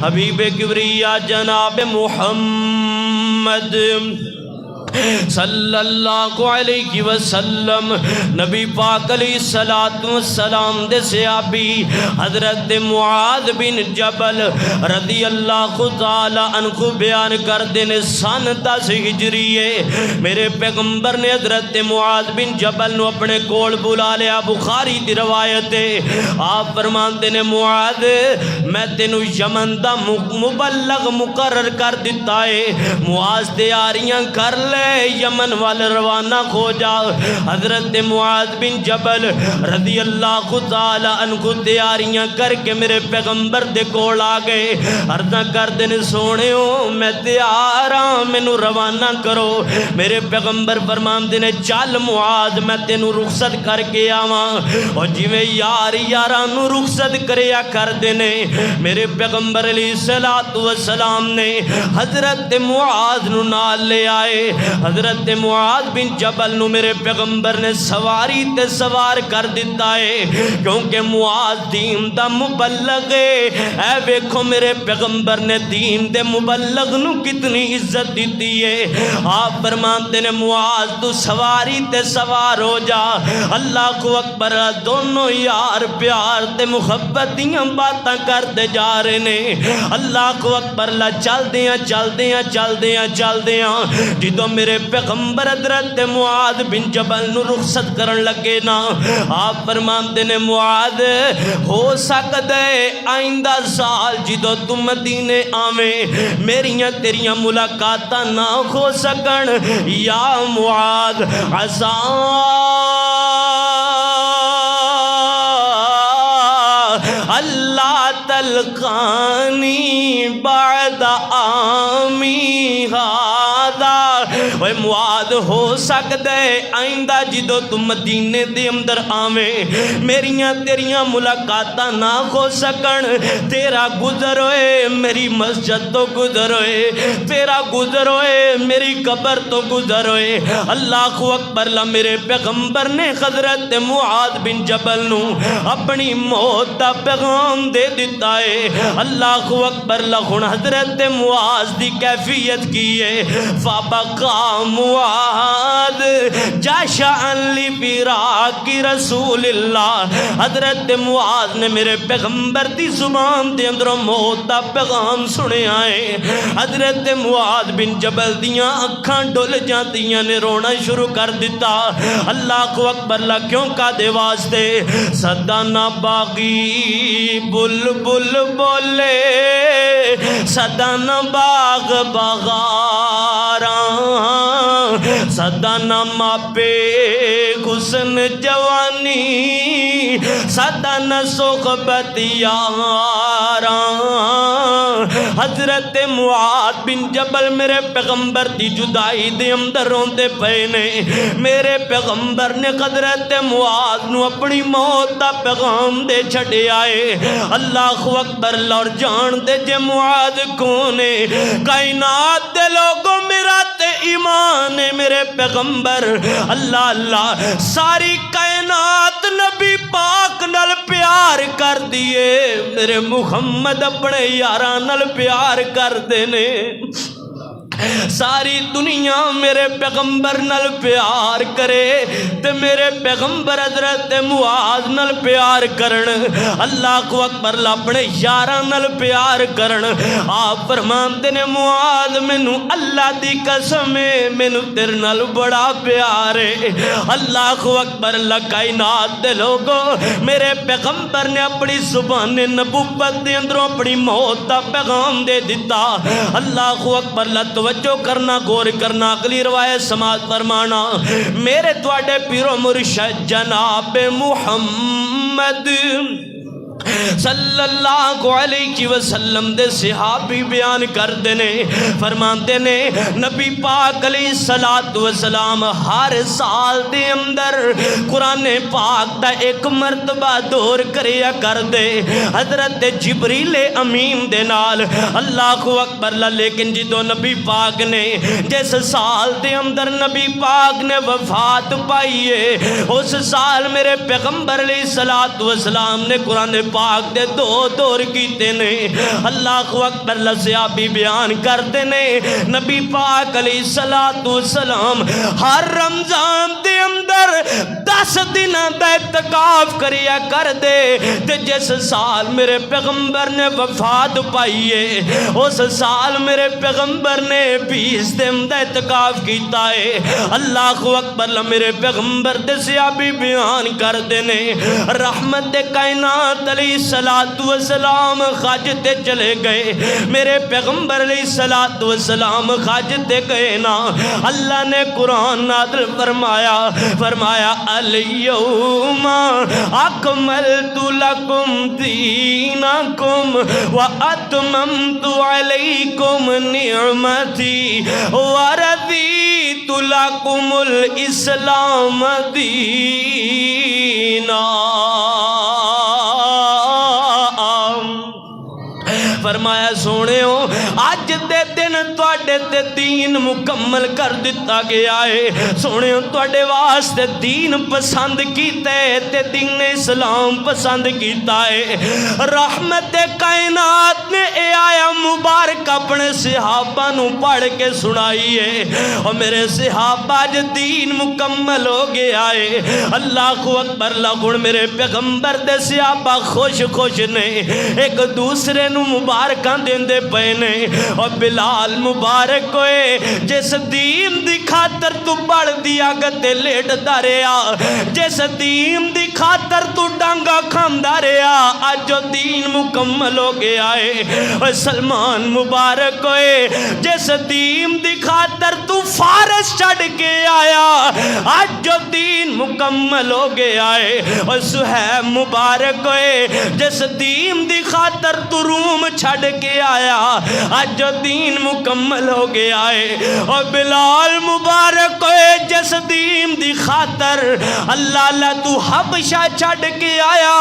حبیب کبریا جناب محمد صلی اللہ علیہ وسلم نبی پاک علیہ السلام دے صحابی حضرت معاذ بن جبل رضی اللہ تعالی عنہ بیان کر دینے سن 10 ہجریے میرے پیغمبر نے حضرت معاذ بن جبل نو اپنے کول بلا لیا. بخاری دی روایت ہے آپ فرماندے نے معاذ میں تینو یمن دا مبلغ مقرر کر دیتا ہے, معاذ تیاریاں کر لے یمن وال روانہ ہو جا. حضرت معاذ بن جبل رضی اللہ تعالی عنہ تیاریاں کر کے میرے پیغمبر دے کول آ گئے. عرضاں کر دے سونےو میں تیار ہاں مینوں روانہ کرو. میرے پیغمبر فرماندے نے چل معاذ میں تینوں رخصت کر کے آواں. اور جویں یار یاراں نوں رخصت کریا کر دینے میرے پیغمبر علیہ الصلوۃ والسلام نے حضرت معاذ نو نال لے آئے. حضرت معاذ بن جبل نو میرے پیغمبر نے سواری تے سوار کر دیتا ہے کیونکہ معاذ دین دا مبلغ ہے. اے ویکھو میرے پیغمبر نے دین دے مبلغ نو کتنی عزت دیتی ہے. آپ فرماتے نے معاذ تو سواری تے سوار ہو جا. اللہ کو اکبر. دونوں یار پیار تے محبت دیاں باتاں کرتے جا رہے نے. اللہ کو اکبر. چل دیاں جدوں میرے پیغمبر حضرت معاذ بن جبل نو رخصت کرن لگے نا آپ فرماندے نے معاذ ہو سکدا ہے آئندہ سال جدوں تم مدینے آویں میریاں تیریاں ملاقاتاں نہ ہو سکن. یا معاذ عسا اللہ تلقانی بعد عامی ہذا. اے معاذ ہو سکدا ہے آئندہ جدوں تم مدینے دے اندر آویں میریاں تیریاں ملاقاتاں نہ ہو سکن. تیرا گزر ہوئے میری مسجد تو گزر ہوئے, تیرا گزر ہوئے میری قبر تو گزر ہوئے. اللہ اکبر. میرے پیغمبر نے حضرت معاذ بن جبل نو اپنی موت دا پیغام دے دیتا ہے. اللہ اکبر. ہن حضرت معاذ دی کیفیت کی ہے. فابقا معاذ جاشعا لفراق رسول اللہ. حضرت معاذ نے میرے پیغمبر دی زبان دے اندروں موت دا پیغام سنیا ہے. حضرت معاذ بن جبل دیاں اکھاں ڈل جاندیاں نے, رونا شروع کر دیتا. اللہ اکبر. کیوں کا دے واسطے صدانا باغی بلبل بولے صدانا باغ بغاراں صدانا ماپے حسن جوانی صدانا صحبت یاراں. حضرت معاذ بن جبل میرے پیغمبر دی جدائی دے اندر روندے پئے نے. میرے پیغمبر نے حضرت معاذ نو اپنی موت دا پیغام دے چھڑے آئے. اللہ اکبر. اور جان دے جے معاذ کون ہے کائنات دے لوگوں میرا تے ایمان ہے میرے پیغمبر. اللہ ساری کائنات نبی پاک نال پیار کر دیے. میرے محمد اپنے یاراں نال پیار کر دینے. ساری دنیا میرے پیغمبر نال پیار کرے تے میرے پیغمبر حضرت معاذ نال پیار کرن. اللہ اکبر. اپنے یاراں نال پیار کرن. آپ فرماندے نے معاذ مینوں اللہ دی قسم ہے مینوں تیرے نال بڑا پیار ہے. اللہ اکبر. کائنات دے لوگوں میرے پیغمبر نے اپنی زبان نبوت دے اندروں اپنی موت دا پیغام دے دیتا. اللہ اکبر. توجہ کرنا, غور کرنا, اگلی روایت سماعت فرمانا. میرے تواڈے پیرو مرشد جناب محمد صلی اللہ علیہ وسلم دے صحابی بیان کر دینے فرماندے نے نبی پاک علیہ السلام ہر سال دے اندر قرآن پاک دا ایک مرتبہ دور کریا کر دے حضرت جبریل امین دے نال. اللہ اکبر. لیکن جدو نبی پاک نے جس سال دے اندر نبی پاک نے وفات پائیے اس سال میرے پیغمبر علیہ السلام نے قرآن پاک دے دو دور کیتے نے اللہ اکبر صحابی بیان کرتے نے نبی پاک علیہ السلام ہر رمضان دے اندر 10 دن دا اعتکاف کریا کر دے تے جس سال میرے پیغمبر نے وفات پائی ہے اس سال میرے پیغمبر نے 20 دن دا اعتکاف کیتا ہے اللہ اکبر میرے پیغمبر دے صحابی بیان کر دے نے رحمت کائنات علیہ السلام حج تے چلے گئے میرے پیغمبر علیہ السلام حج تے گئے نا اللہ نے قرآن نازل فرمایا الیوم اکملت لکم دینکم واتممت علیکم نعمتی ورضیت لکم الاسلام دینا فرمایا سونے ہو آج دے دن توڑے تے دین مکمل کر دیتا گیا ہے سونے ہو توڑے واسطے دین پسند کیتا ہے تے دین اسلام پسند کیتا ہے رحمت کائنات نے اے آیا مبارک اپنے صحابہ نو پڑھ کے سنائی ہے اور میرے صحابہ آج دین مکمل ہو گیا ہے اللہ اکبر لگن میرے پیغمبر دے صحابہ خوش نے ایک دوسرے نو مبارکاں دیندے پے نے اور بلال مبارک ہوئے جس دین دی خاطر تو بڑھ دیا گتے لیٹ داریا جس دین دی خاطر تو ڈانگا کھام داریا آج جو دین مکمل ہو گیا ہے اور سلمان مبارک ہوئے جس دین دی خاطر تو فارس چھڑ کے آیا آج جو دین مکمل ہو گیا ہے اور سہیب مبارک ہوئے جس دین دی خاطر تو روم چھڑ کے آیا آج جو دین مکمل ہو گیا ہے اور بلال مبارک ہوئے جس دین دی خاطر اللہ تو حبشہ چھڑ کے آیا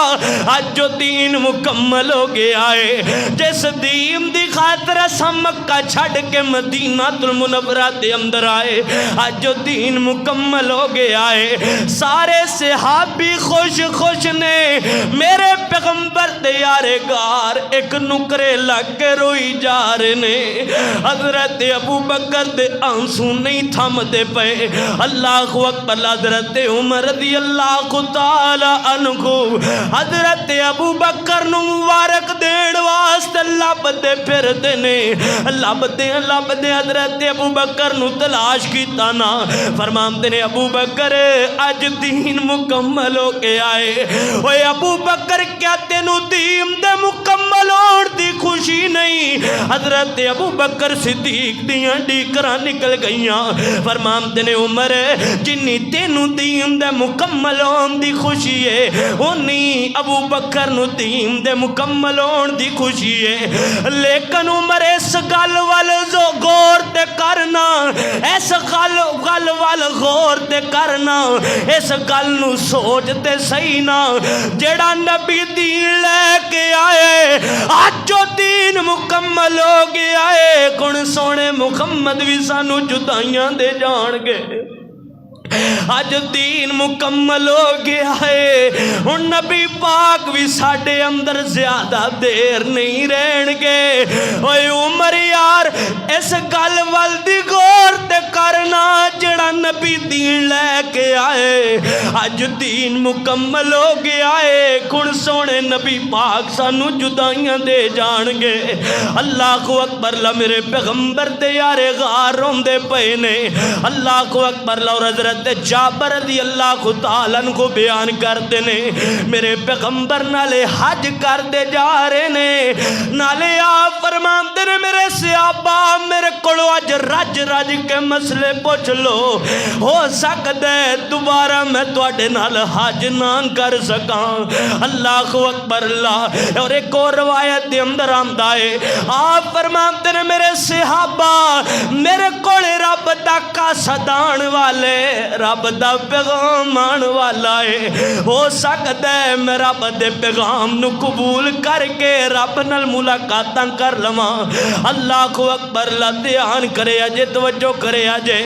آج جو دین مکمل ہو گیا ہے جس دین دی خاطر مکہ چھڑ کے مدینہ المنورہ دے اندر آئے آج جو دین مکمل ہو گیا ہے سارے صحابی خوش نے میرے پیغمبر دے یارے گار ایک نکرے لگ کے روئی جا رہے نے حضرت ابو بکر دے آنسو نہیں تھم دے پے اللہ اکبر حضرت عمر رضی اللہ تعالی عنہ حضرت ابو بکر نو مبارک دین واسطے لب دے پھر دے نے لب دے حضرت ابو بکر نو تلاش کیتا نا فرماندے نے ابو بکر اج دین مکمل ہو کے آئے اوے ابو بکر کیا تینو دین دے مکمل ہون دی خوشی نہیں حضرت ابو بکر صدیق دیاں ڈیکراں نکل گئیاں فرماندے نے عمر جنی تینو دین دے مکمل ہون دی خوشی ہے اونی ابو بکر نو دین دے مکمل ہون دی خوشی ہے لیکن عمر اس گل وال غور تے کرنا اس گل وال غور تے کرنا اس گل نو سوچ تے صحیح نا جڑا نبی دین لے کے آئے آج جو دین مکمل ہو گیا ہے کون سونے محمد بھی سانو جدائیاں دے جان گے آج دین مکمل ہو گیا ہے اور نبی پاک بھی ساڑھے اندر زیادہ دیر نہیں رہن گے اوے عمر یار اس گل والدی غور تے کرنا جڑا نبی دین لے کے آئے آج دین مکمل ہو گیا ہے کن سونے نبی پاک سانو جدائیاں دے جان گے اللہ اکبر لا میرے پیغمبر دے یارے غار روندے پینے اللہ اکبر لا اور حضرت جابر رضی اللہ تعالیٰ کو بیان کرتے نے میرے پیغمبر نالے حج کر دے جا رہے نے نالے آپ فرماندے نے میرے صحابہ میرے کڑو آج رج کے مسئلے پوچھ لو ہو سکتا ہے دوبارہ میں توڑے نال حج نہ کر سکاں اللہ اکبر اللہ اور ایک اور روایت دے اندر آمدہ ہے آپ فرماندے نے میرے صحابہ میرے کڑے رب دا کا صدان والے رب دا پیغام آن والا ہے ہو سکتا ہے میں رب دے پیغام نو قبول کر کے رب نال ملاقاتاں کر لواں اللہ کو اکبر لا دھیان کرے اجے توجہ کرے اجے